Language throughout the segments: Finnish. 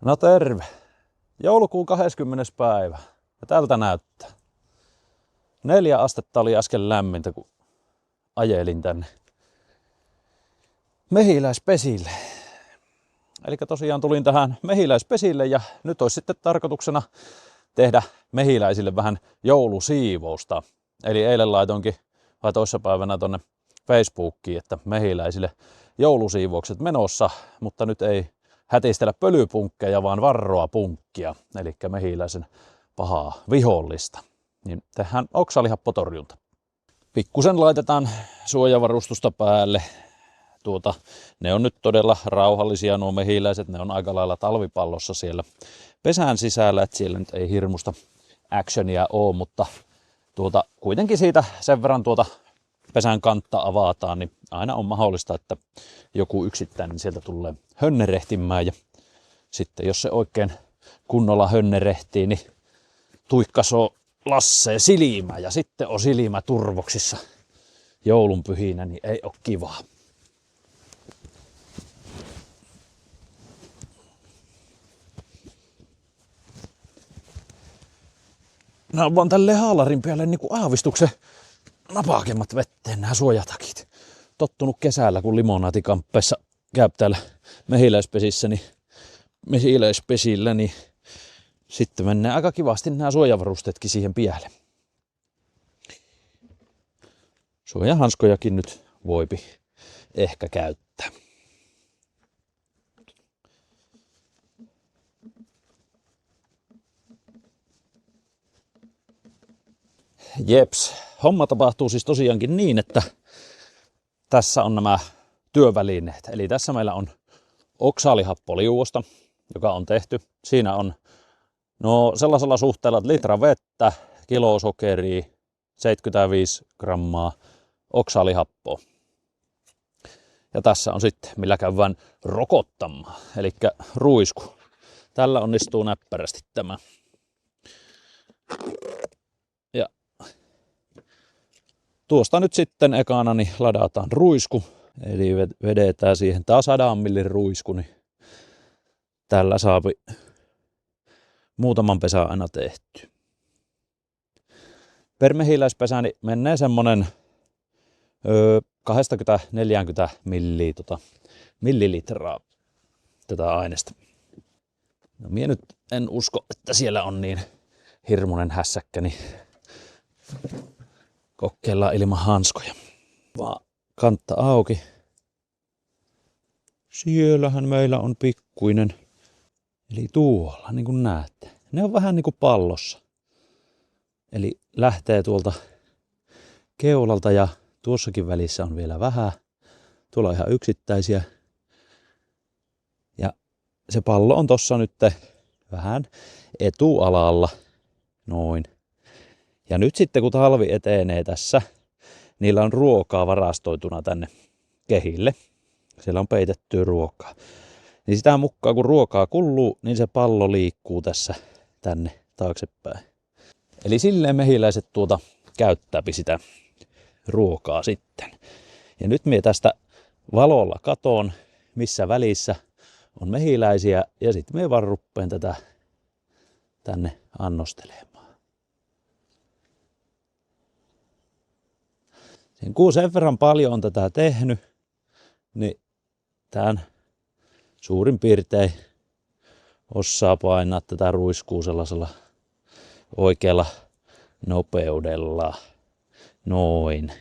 No terve. Joulukuun 20. päivä. Ja tältä näyttää. 4 astetta oli äsken lämmintä, kun ajelin tänne mehiläispesille. Eli tosiaan tulin tähän mehiläispesille ja nyt olisi sitten tarkoituksena tehdä mehiläisille vähän joulusiivousta. Eli eilen laitoinkin vai toissapäivänä tonne Facebookiin, että mehiläisille joulusiivoukset menossa, mutta nyt ei hätistellä pölypunkkeja, vaan varroa punkkia, eli mehiläisen pahaa vihollista. Niin tehdään oksalihappotorjunta. Pikkusen laitetaan suojavarustusta päälle. Ne on nyt todella rauhallisia nuo mehiläiset, ne on aika lailla talvipallossa siellä pesän sisällä, että siellä nyt ei hirmusta actionia ole, mutta kuitenkin siitä sen verran pesän kantta avataan, niin aina on mahdollista, että joku yksittäinen sieltä tulee hönnerehtimään ja sitten jos se oikein kunnolla hönnerehtii, niin tuikkasoo Lasseen silmä ja sitten on silmä turvoksissa joulunpyhinä, niin ei ole kivaa. Nämä on vaan tälleen haalarin päälle niin kuin aavistuksen napakemmat vetteen nämä suojatakit. Tottunut kesällä, kun limonaatikamppeissa käy täällä mehiläispesillä, niin sitten menee aika kivasti nämä suojavarusteetkin siihen päälle. Suojahanskojakin nyt voipi ehkä käyttää. Jeps, homma tapahtuu siis tosiaankin niin, että tässä on nämä työvälineet. Eli tässä meillä on oksalihappoliuosta, joka on tehty. Siinä on sellaisella suhteella, että litra vettä, kilo sokeria, 75 grammaa oksalihappoa. Ja tässä on sitten, millä käydään rokottamaan, eli ruisku. Tällä onnistuu näppärästi tämä. Ja tuosta nyt sitten ekana niin ladataan ruisku, eli vedetään siihen taas 100 millin ruisku, niin tällä saa muutaman pesän aina tehty. Per mehiläispesä niin menee semmonen 20-40 millilitraa tätä aineesta. No mie nyt en usko, että siellä on niin hirmuinen hässäkkä, niin kokeillaan ilman hanskoja. Vaan kantta auki. Siellähän meillä on pikkuinen. Eli tuolla, niin kuin näette. Ne on vähän niin kuin pallossa. Eli lähtee tuolta keulalta ja tuossakin välissä on vielä vähän. Tuolla on ihan yksittäisiä. Ja se pallo on tossa nyt vähän etualalla. Noin. Ja nyt sitten kun talvi etenee tässä, niillä on ruokaa varastoituna tänne kehille. Siellä on peitettyä ruokaa. Niin sitä mukaan kun ruokaa kulluu, niin se pallo liikkuu tässä tänne taaksepäin. Eli silleen mehiläiset käyttääpi sitä ruokaa sitten. Ja nyt mie tästä valolla katoon, missä välissä on mehiläisiä, ja sitten mie vaan ruppeen tätä tänne annostelemaan. Kun sen verran paljon on tätä tehnyt, niin tämän suurin piirtein osaa painaa tätä ruiskua sellaisella oikealla nopeudella. Noin.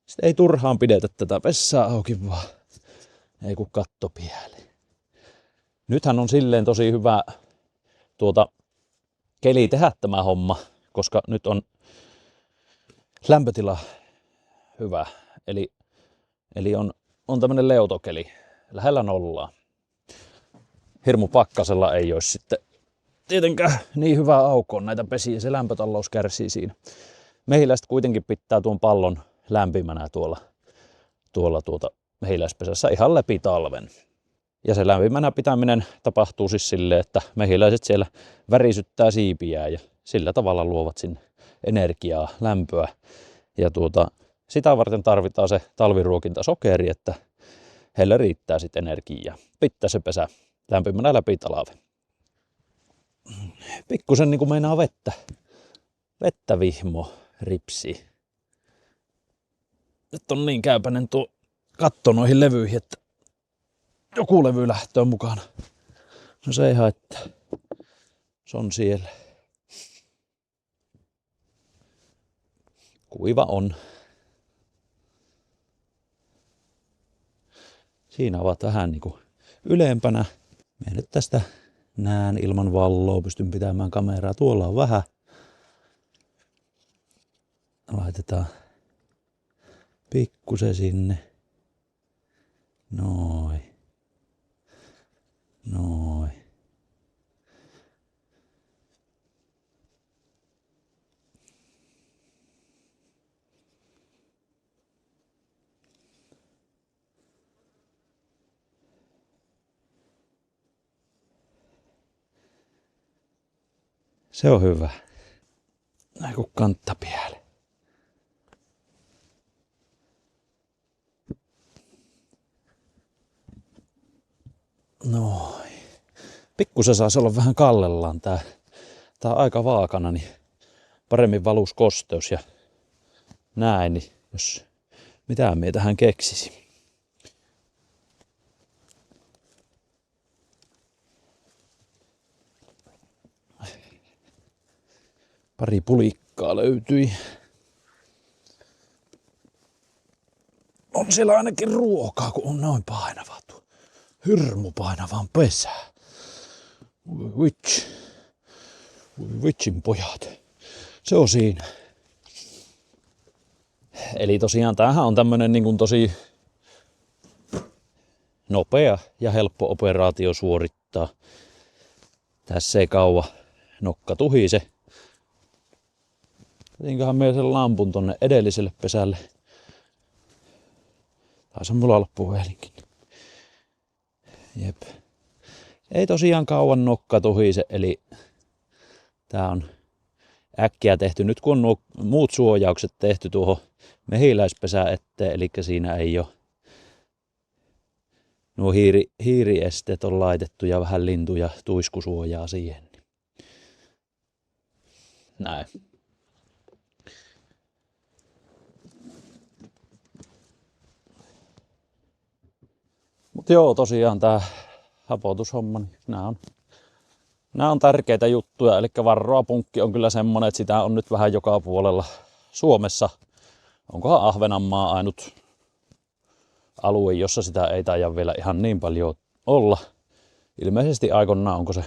Sitten ei turhaan pidetä tätä vessää auki, vaan ei kun katto pieli. Nythän on silleen tosi hyvä keli tehdä tämä homma, koska nyt on lämpötila hyvä. Eli on tämmönen leutokeli lähellä nollaa. Hirmu pakkasella ei olisi sitten tietenkään niin hyvää aukoon näitä pesiä. Se lämpötalous kärsii siinä. Mehiläiset kuitenkin pitää tuon pallon lämpimänä tuolla mehiläispesässä ihan läpi talven. Ja se lämpimänä pitäminen tapahtuu siis silleen, että mehiläiset siellä värisyttää siipiä ja sillä tavalla luovat sinne energiaa, lämpöä. Ja sitä varten tarvitaan se talviruokintasokeri, että heillä riittää sitten energiaa. Pitää se pesä lämpimänä läpi talven. pikkusen niin kuin meinaa vettä vihmo ripsi. Nyt on niin käypäinen tuo katto noihin levyihin, että joku levy lähtöön mukana. No se ei haittaa. Se on siellä. Kuiva on. Siinä ovat vähän niin kuin ylempänä. Mä nyt tästä näen ilman valoa, pystyn pitämään kameraa. Tuolla on vähän. Laitetaan pikkusen sinne. Noin. Noin. Se on hyvä. Näin kun kantta pieleen. Noin. Pikkusen saisi olla vähän kallellaan tää on aika vaakana, niin paremmin valus kosteus ja näin, niin jos mitään mie tähän keksisi. Pari pulikkaa löytyi. On siellä ainakin ruokaa, kun on noin painava tuo. Hirmu painavaan pesää. Vitsin pojat. Se on siinä. Eli tosiaan tämähän on tämmönen niin kuin tosi nopea ja helppo operaatio suorittaa. Tässä ei kauan nokka tuhise. Otinkohan me sen lampun tonne edelliselle pesälle. Taisi mulla olla puhelinkin. Jep. Ei tosiaan kauan nokka tuhise, eli tää on äkkiä tehty. Nyt kun on nuo muut suojaukset tehty tuohon mehiläispesään eteen, eli siinä ei ole nuo hiiriesteet on laitettu ja vähän lintu- ja tuiskusuojaa siihen. Näin. Mutta joo, tosiaan tää hapotushomma, niin nämä on tärkeitä juttuja. Eli varroapunkki on kyllä semmonen, että sitä on nyt vähän joka puolella Suomessa. Onkohan Ahvenanmaa ainut alue, jossa sitä ei taida vielä ihan niin paljon olla. Ilmeisesti aikoinaan onko se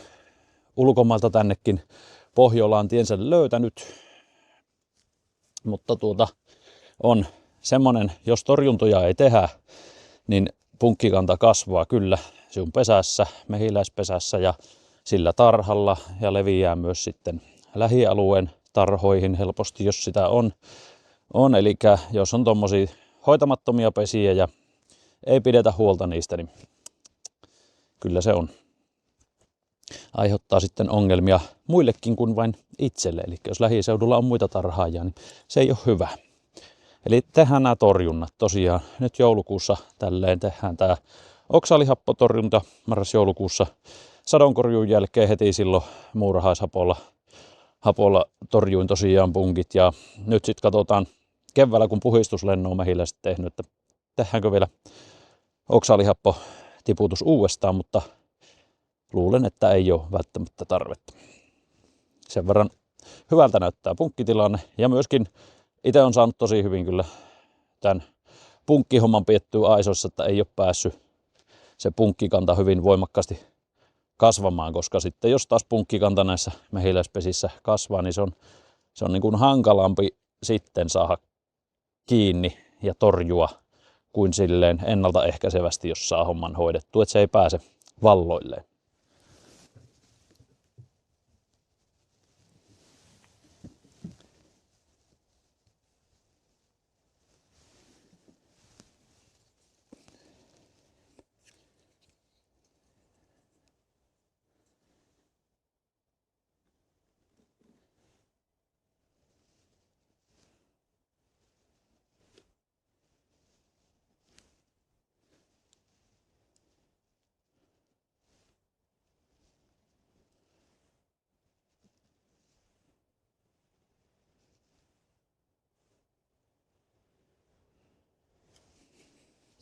ulkomailta tännekin Pohjolaan tiensä löytänyt. Mutta on semmonen, jos torjuntoja ei tehdä, niin punkkikanta kasvaa kyllä sinun pesässä, mehiläispesässä ja sillä tarhalla ja leviää myös sitten lähialueen tarhoihin helposti, jos sitä on. Eli jos on tommosia hoitamattomia pesiä ja ei pidetä huolta niistä, niin kyllä se aiheuttaa sitten ongelmia muillekin kuin vain itselle. Eli jos lähiseudulla on muita tarhaajia, niin se ei ole hyvä. Eli tehdään nämä torjunnat tosiaan. Nyt joulukuussa tälleen tehdään tämä oksalihappotorjunta marras-joulukuussa. Sadonkorjuun jälkeen heti silloin muurahaishapolla torjuin tosiaan punkit. Ja nyt sitten katsotaan keväällä, kun puhistuslennon on mehiläiset tehnyt, että tehdäänkö vielä oksalihappotiputus uudestaan, mutta luulen, että ei ole välttämättä tarvetta. Sen verran hyvältä näyttää punkkitilanne ja myöskin itse on saanut tosi hyvin kyllä tämän punkkihomman piettyä aisoissa, että ei ole päässyt se punkkikanta hyvin voimakkaasti kasvamaan, koska sitten jos taas punkkikanta näissä mehiläispesissä kasvaa, niin se on niin kuin hankalampi sitten saada kiinni ja torjua kuin silleen ennaltaehkäisevästi, jos saa homman hoidettua, että se ei pääse valloilleen.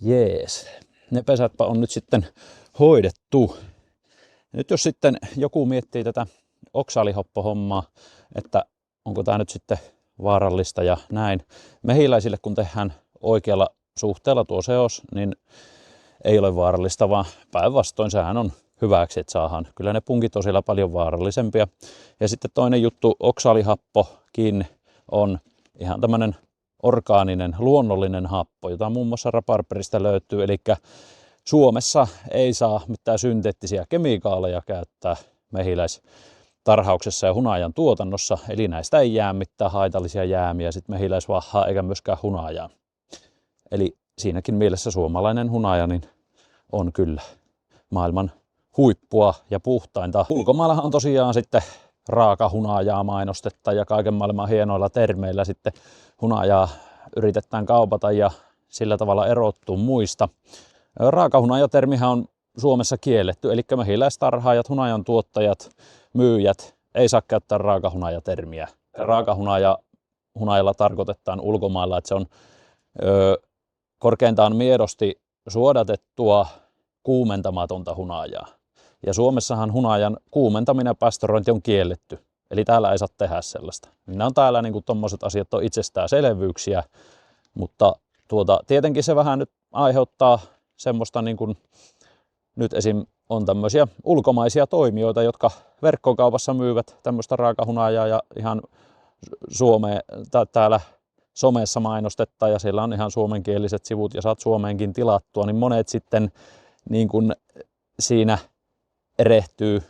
Jees. Ne pesätpä on nyt sitten hoidettu. Nyt jos sitten joku miettii tätä oksaalihappohommaa, että onko tämä nyt sitten vaarallista ja näin. Mehiläisille kun tehdään oikealla suhteella tuo seos, niin ei ole vaarallista, vaan päinvastoin sehän on hyväksi, että saadaan. Kyllä ne punkit on siellä paljon vaarallisempia. Ja sitten toinen juttu, oksaalihappokin on ihan tämmöinen orgaaninen, luonnollinen happo, jota muun muassa rabarberista löytyy. Eli Suomessa ei saa mitään synteettisiä kemikaaleja käyttää mehiläistarhauksessa ja hunajan tuotannossa. Eli näistä ei jää mitään haitallisia jäämiä, sitten mehiläisvahaa eikä myöskään hunajaa. Eli siinäkin mielessä suomalainen hunaja niin on kyllä maailman huippua ja puhtainta. Ulkomaillahan on tosiaan sitten raakahunajaa mainostetta ja kaiken maailman hienoilla termeillä sitten hunajaa yritetään kaupata ja sillä tavalla erottuu muista. Raakahunajatermihän on Suomessa kielletty, eli mehiläistarhaajat, hunajan tuottajat, myyjät ei saa käyttää raakahunajatermiä. Raakahunajalla tarkoitetaan ulkomailla, että se on korkeintaan miedosti suodatettua kuumentamatonta hunajaa. Ja Suomessahan hunajan kuumentaminen ja pastorointi on kielletty. Eli täällä ei saa tehdä sellaista. Nämä on täällä niin tuommoiset asiat on itsestäänselvyyksiä, mutta tietenkin se vähän nyt aiheuttaa semmoista, niin kuin nyt esim. On tämmöisiä ulkomaisia toimijoita, jotka verkkokaupassa myyvät tämmöistä raakahunajaa ja ihan täällä somessa mainostetta ja siellä on ihan suomenkieliset sivut ja saat Suomeenkin tilattua, niin monet sitten niin kuin siinä erehtyy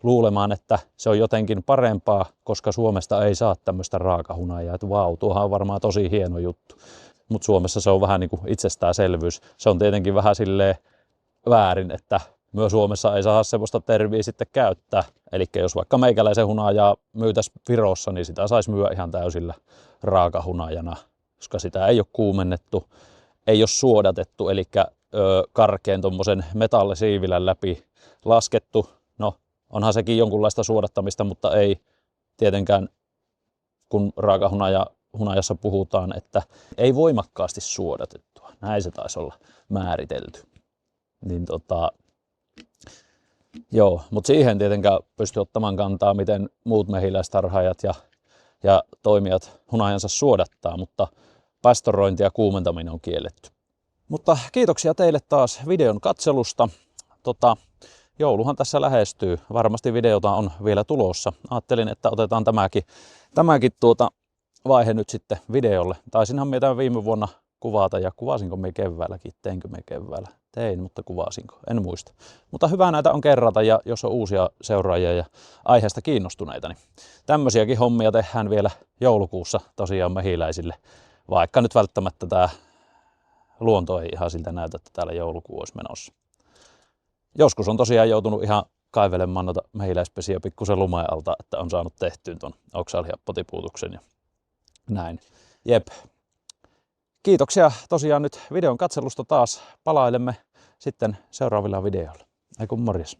luulemaan, että se on jotenkin parempaa, koska Suomesta ei saa tämmöistä raakahunajaa, että vau, tuohan on varmaan tosi hieno juttu. Mutta Suomessa se on vähän niin kuin itsestäänselvyys. Se on tietenkin vähän silleen väärin, että myös Suomessa ei saa semmoista termiä sitten käyttää. Eli jos vaikka meikäläisen hunajaa myytäisiin Virossa, niin sitä saisi myyä ihan täysillä raakahunajana, koska sitä ei ole kuumennettu, ei ole suodatettu, eli karkean tuommoisen metallisiivilän läpi laskettu. No, onhan sekin jonkunlaista suodattamista, mutta ei tietenkään, kun raakahunajassa puhutaan, että ei voimakkaasti suodatettua. Näin se taisi olla määritelty. Niin joo, mutta siihen tietenkään pystyy ottamaan kantaa, miten muut mehiläistarhaajat ja toimijat hunajansa suodattaa, mutta pastorointi ja kuumentaminen on kielletty. Mutta kiitoksia teille taas videon katselusta. Jouluhan tässä lähestyy. Varmasti videota on vielä tulossa. Ajattelin, että otetaan tämäkin vaihe nyt sitten videolle. Taisinhan meitä viime vuonna kuvata ja kuvasinko me keväälläkin? Teinkö me keväällä? Tein, mutta kuvasinko? En muista. Mutta hyvä näitä on kerrata ja jos on uusia seuraajia ja aiheesta kiinnostuneita, niin tämmöisiäkin hommia tehdään vielä joulukuussa tosiaan mehiläisille. Vaikka nyt välttämättä tämä luonto ei ihan siltä näytä, että täällä joulukuu olisi menossa. Joskus on tosiaan joutunut ihan kaivelemaan noita mehiläispesiä pikkusen lumeen alta, että on saanut tehtyä tuon oksaalihappotipuutuksen ja näin. Jep. Kiitoksia tosiaan nyt videon katselusta taas. Palailemme sitten seuraavilla videoilla. Morjes.